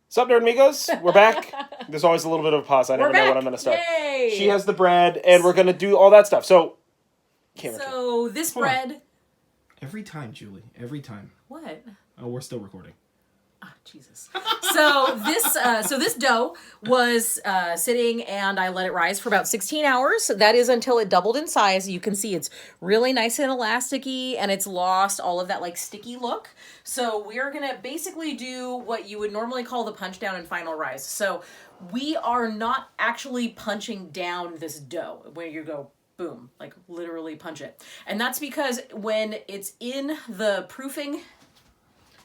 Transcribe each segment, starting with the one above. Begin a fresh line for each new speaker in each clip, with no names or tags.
Sup, Nerdmigos? We're back. There's always a little bit of a pause. I never know when I'm going to start.
Yay!
She has the bread, and we're going to do all that stuff. So,
this bread...
Every time, Julie. Every time.
What?
Oh, we're still recording.
Ah, Jesus. So this dough was sitting, and I let it rise for about 16 hours. That is until it doubled in size. You can see it's really nice and elasticy, and it's lost all of that like sticky look. So we're gonna basically do what you would normally call the punch down and final rise. So we are not actually punching down this dough where you go boom, like literally punch it. And that's because when it's in the proofing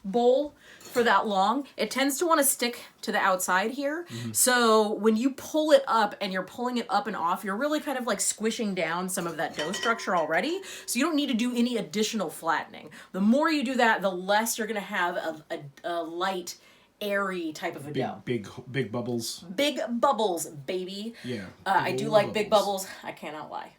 bowl for that long, it tends to want to stick to the outside here. Mm-hmm. So when you pull it up and you're pulling it up and off, you're really kind of like squishing down some of that dough structure already. So you don't need to do any additional flattening. The more you do that, the less you're going to have a light, airy type of a dough.
Big bubbles.
Big bubbles, baby.
Yeah.
I do like big bubbles. I cannot lie.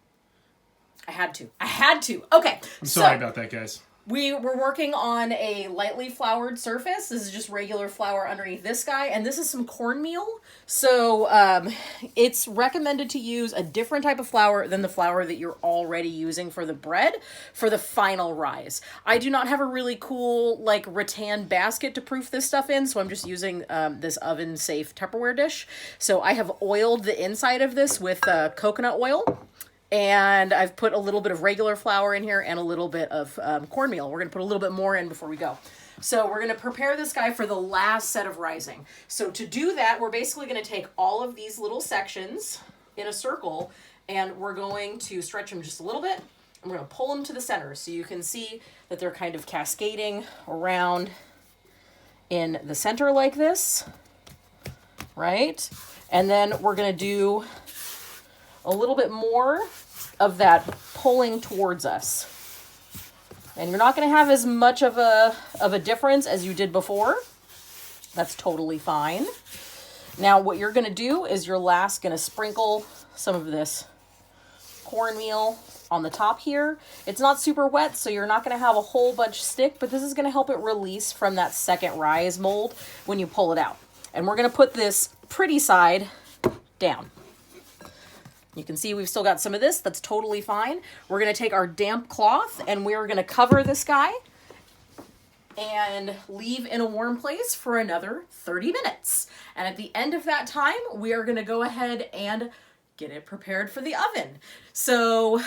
I had to. Okay.
I'm sorry about that, guys.
We were working on a lightly floured surface. This is just regular flour underneath this guy, and this is some cornmeal. So it's recommended to use a different type of flour than the flour that you're already using for the bread for the final rise. I do not have a really cool like rattan basket to proof this stuff in, so I'm just using this oven-safe Tupperware dish. So I have oiled the inside of this with coconut oil. And I've put a little bit of regular flour in here and a little bit of cornmeal. We're going to put a little bit more in before we go. So we're going to prepare this guy for the last set of rising. So to do that, we're basically going to take all of these little sections in a circle, and we're going to stretch them just a little bit. And we're going to pull them to the center so you can see that they're kind of cascading around in the center like this, right? And then we're going to do a little bit more of that pulling towards us. And you're not going to have as much of a difference as you did before. That's totally fine. Now what you're going to do is you're last going to sprinkle some of this cornmeal on the top here. It's not super wet, so you're not going to have a whole bunch stick, but this is going to help it release from that second rise mold when you pull it out. And we're going to put this pretty side down. You can see we've still got some of this. That's totally fine. We're going to take our damp cloth and we're going to cover this guy and leave in a warm place for another 30 minutes. And at the end of that time, we are going to go ahead and get it prepared for the oven. So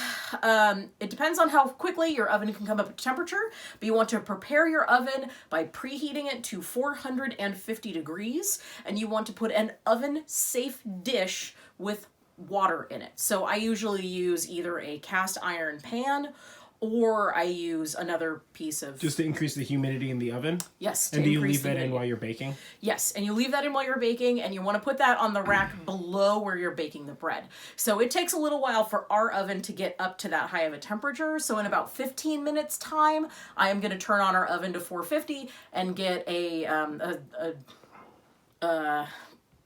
it depends on how quickly your oven can come up to temperature, but you want to prepare your oven by preheating it to 450 degrees, and you want to put an oven-safe dish with water in it. So I usually use either a cast iron pan or I use another piece of...
Just to increase the humidity in the oven?
Yes.
And do you leave that in while you're baking?
Yes, and you leave that in while you're baking, and you want to put that on the rack below where you're baking the bread. So it takes a little while for our oven to get up to that high of a temperature. So in about 15 minutes time, I am going to turn on our oven to 450 and get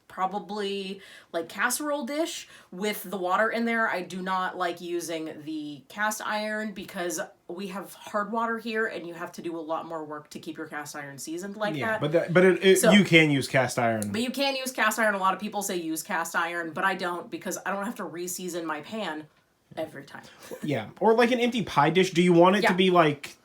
probably like casserole dish with the water in there. I do not like using the cast iron because we have hard water here and you have to do a lot more work to keep your cast iron seasoned like that.
But you can use cast iron.
But you can use cast iron. A lot of people say use cast iron, but I don't because I don't have to re-season my pan every time.
Yeah. Or like an empty pie dish. Do you want it to be like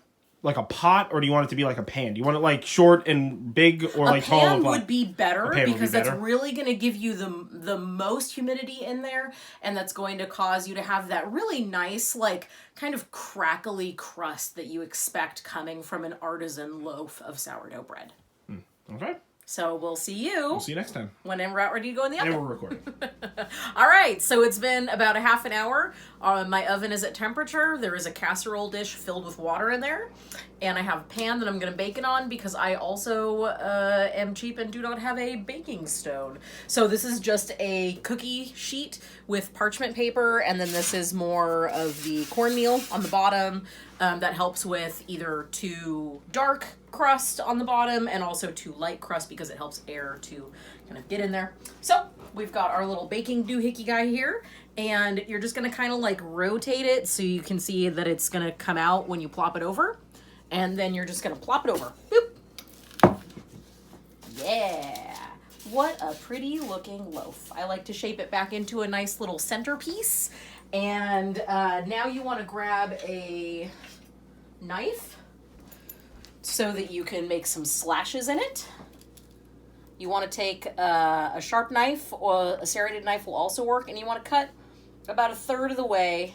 a pot, or do you want it to be like a pan? Do you want it like short and big, or like tall?
A pan would be better because that's really going to give you the most humidity in there, and that's going to cause you to have that really nice, like kind of crackly crust that you expect coming from an artisan loaf of sourdough bread.
Okay.
So we'll see you.
We'll see you next time.
When we're out ready to go in the oven.
And we're recording.
All right. So it's been about a half an hour. My oven is at temperature. There is a casserole dish filled with water in there. And I have a pan that I'm going to bake it on because I also am cheap and do not have a baking stone. So this is just a cookie sheet with parchment paper. And then this is more of the cornmeal on the bottom. That helps with either too dark crust on the bottom and also too light crust because it helps air to kind of get in there. So we've got our little baking doohickey guy here, and you're just going to kind of like rotate it so you can see that it's going to come out when you plop it over. And then you're just going to plop it over. Boop. Yeah. What a pretty looking loaf. I like to shape it back into a nice little centerpiece. And now you want to grab a knife so that you can make some slashes in it. You want to take a sharp knife, or a serrated knife will also work, and you want to cut about 1/3 of the way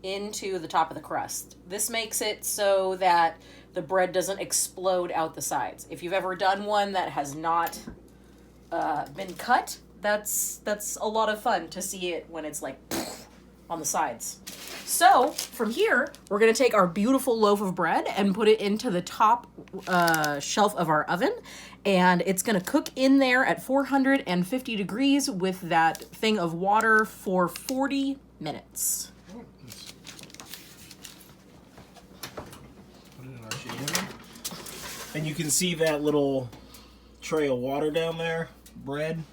into the top of the crust. This makes it so that the bread doesn't explode out the sides. If you've ever done one that has not been cut, that's a lot of fun to see it when it's like on the sides. So from here, we're going to take our beautiful loaf of bread and put it into the top shelf of our oven. And it's going to cook in there at 450 degrees with that thing of water for 40 minutes.
Put it in our shade. And you can see that little tray of water down there, bread.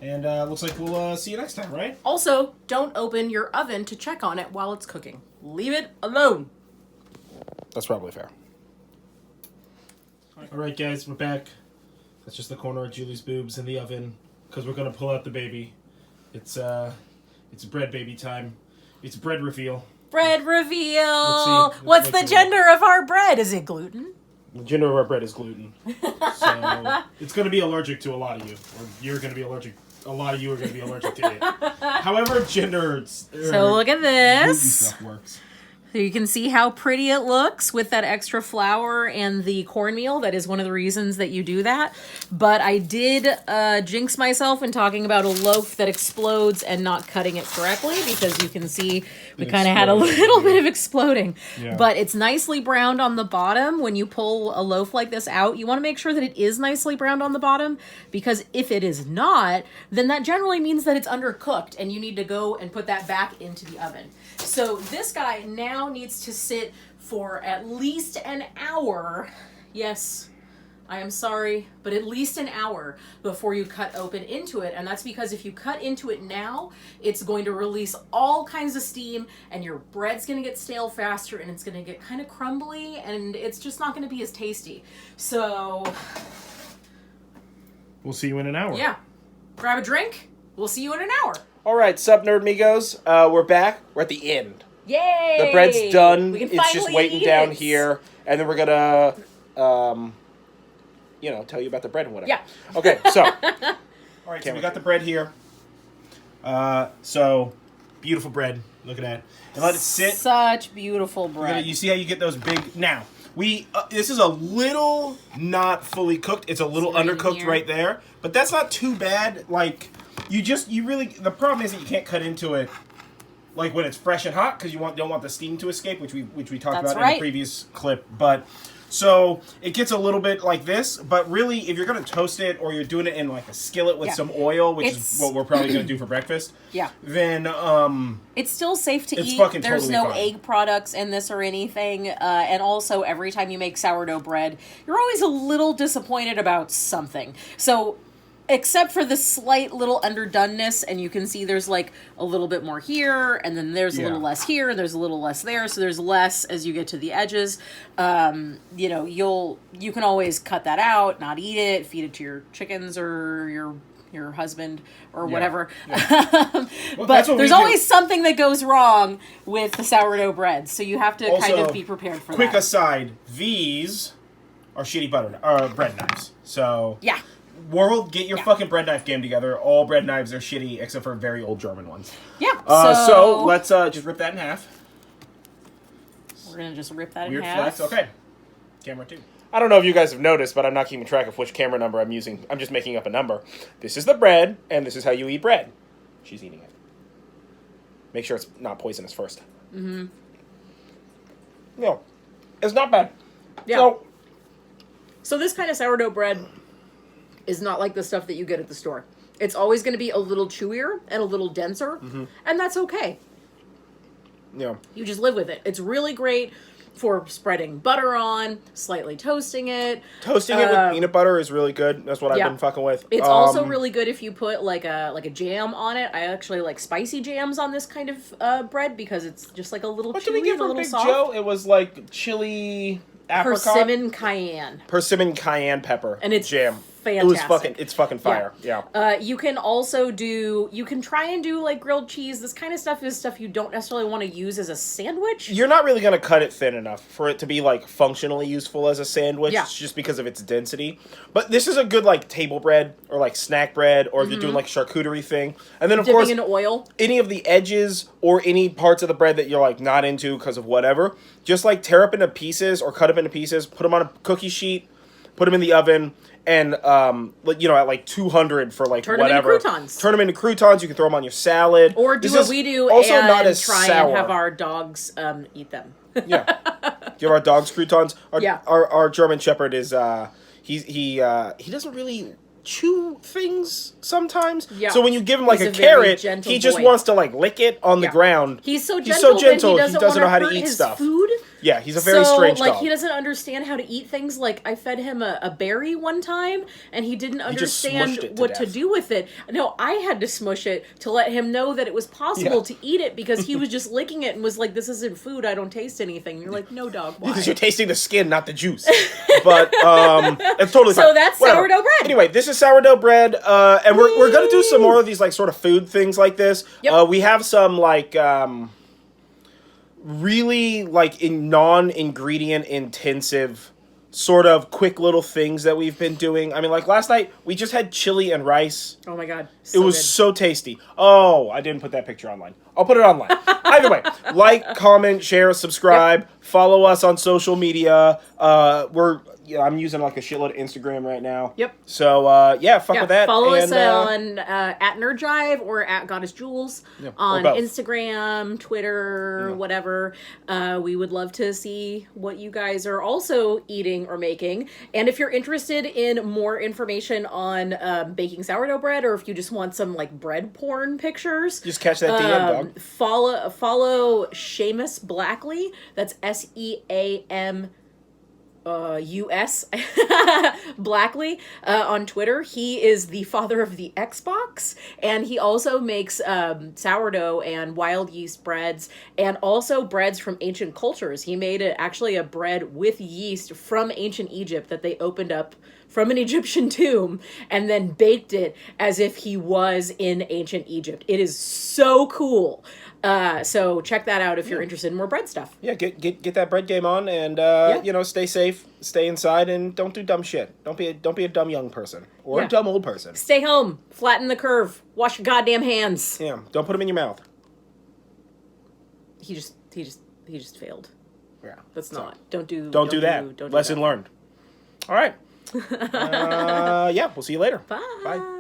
And looks like we'll see you next time, right?
Also, don't open your oven to check on it while it's cooking. Leave it alone.
That's probably fair.
All right, guys, we're back. That's just the corner of Julie's boobs in the oven because we're gonna pull out the baby. It's bread baby time. It's bread reveal.
Bread reveal.
Let's see.
What's the gender of our bread? Is it gluten?
The gender of our bread is gluten, so it's gonna be allergic to a lot of you, or you're gonna be allergic. A lot of you are gonna be allergic to it. However, gender.
So look at this.
Gluten stuff works.
So you can see how pretty it looks with that extra flour and the cornmeal. That is one of the reasons that you do that. But I did jinx myself in talking about a loaf that explodes and not cutting it correctly, because you can see we kind of had a little bit of exploding. Yeah. But it's nicely browned on the bottom. When you pull a loaf like this out, you want to make sure that it is nicely browned on the bottom, because if it is not, then that generally means that it's undercooked and you need to go and put that back into the oven. So this guy now needs to sit for at least an hour. Yes, I am sorry, but at least an hour before you cut open into it. And that's because if you cut into it now, it's going to release all kinds of steam and your bread's going to get stale faster and it's going to get kind of crumbly and it's just not going to be as tasty. So
we'll see you in an hour.
Yeah. Grab a drink. We'll see you in an hour.
All right, sup, Nerdmigos. We're back. We're at the end.
Yay!
The bread's done.
We can
It's just waiting down here. And then we're going to, tell you about the bread and whatever.
Yeah.
Okay, so.
All right, so we got the bread here. So, beautiful bread. Look at that. And let it sit.
Such beautiful bread.
You see how you get those big... Now, this is a little not fully cooked. It's a little undercooked right there. But that's not too bad. Like... The problem is that you can't cut into it like when it's fresh and hot, because you don't want the steam to escape, which we talked about in the previous clip. But so it gets a little bit like this, but really if you're going to toast it or you're doing it in like a skillet with some oil, which is what we're probably going to do for breakfast.
Yeah.
Then
it's still safe to eat.
Fucking
There's
totally
no
fine.
egg products in this or anything. And also every time you make sourdough bread, you're always a little disappointed about something. So except for the slight little underdoneness, and you can see there's like a little bit more here, and then there's a little less here, and there's a little less there, so there's less as you get to the edges. You can always cut that out, not eat it, feed it to your chickens or your husband or whatever. Yeah. But there's always something that goes wrong with the sourdough bread, so you have to kind of be prepared for that.
Quick aside, these are shitty bread knives. So
yeah.
World, get your fucking bread knife game together. All bread knives are shitty except for very old German ones.
Yeah.
So let's just rip that in half.
We're going to just rip that
Weird
in half.
flex. Okay. Camera 2.
I don't know if you guys have noticed, but I'm not keeping track of which camera number I'm using. I'm just making up a number. This is the bread, and this is how you eat bread. She's eating it. Make sure it's not poisonous first. Mm-hmm. No. It's not bad.
Yeah. So this kind of sourdough bread is not like the stuff that you get at the store. It's always going to be a little chewier and a little denser, and that's okay.
Yeah.
You just live with it. It's really great for spreading butter on, slightly toasting it.
Toasting it with peanut butter is really good. That's what I've been fucking with.
It's also really good if you put like a jam on it. I actually like spicy jams on this kind of bread because it's just like a little chewy and a little soft.
Joe? It was like chili apricot.
Persimmon cayenne
Persimmon cayenne pepper.
And it's
jam.
fantastic.
It's fucking fire. Yeah.
You can also you can try and do like grilled cheese. This kind of stuff is stuff you don't necessarily want to use as a sandwich.
You're not really going to cut it thin enough for it to be like functionally useful as a sandwich, just because of its density. But this is a good like table bread or like snack bread, or if you're doing like a charcuterie thing. And then of course,
in oil.
Any of the edges or any parts of the bread that you're like not into because of whatever, just like tear up into pieces or cut them into pieces, put them on a cookie sheet, put them in the oven, and at like 200 for like
Turn
whatever.
them into croutons.
Turn them into croutons. You can throw them on your salad,
or do what we do
also
and
not as
try
sour.
and have our dogs eat them.
Yeah, give our dogs croutons. Our German Shepherd is he doesn't really chew things sometimes. Yeah. So when you give him like a carrot, he just wants to like lick it on the ground.
He's so gentle he doesn't
know how to
hurt
eat
his
stuff.
Food.
Yeah, he's a very strange dog.
He doesn't understand how to eat things. Like, I fed him a berry one time, and he didn't understand what to do with it. No, I had to smush it to let him know that it was possible to eat it, because he was just licking it and was like, this isn't food, I don't taste anything. And you're like, no, dog, why?
Because you're tasting the skin, not the juice. But, it's totally fine.
So that's sourdough bread.
Anyway, this is sourdough bread, and we're gonna do some more of these, like, sort of food things like this. Yep. We have some, like, really like in non-ingredient intensive sort of quick little things that we've been doing. I mean, like last night we just had chili and rice.
Oh my god,
it was so tasty. Oh, I didn't put that picture online. I'll put it online. Either way, like, comment, share, subscribe, follow us on social media. I'm using like a shitload of Instagram right now.
Yep.
So fuck with that.
Follow us on at Nerdjive or at Goddess Jules on Instagram, Twitter, whatever. We would love to see what you guys are also eating or making. And if you're interested in more information on baking sourdough bread, or if you just want some like bread porn pictures,
just catch that DM, dog.
Follow Seamus Blackley. That's SEAM. US Blackley on Twitter. He is the father of the Xbox, and he also makes sourdough and wild yeast breads, and also breads from ancient cultures. He made actually a bread with yeast from ancient Egypt that they opened up from an Egyptian tomb and then baked it as if he was in ancient Egypt. It is so cool. So check that out if you're interested in more bread stuff.
Yeah, get that bread game on, and stay safe, stay inside, and don't do dumb shit. Don't be a dumb young person or a dumb old person.
Stay home, flatten the curve, wash your goddamn hands.
Yeah, don't put them in your mouth.
He just failed.
Yeah,
that's not. Don't do
that. Lesson learned. All right. We'll see you later.
Bye.
Bye.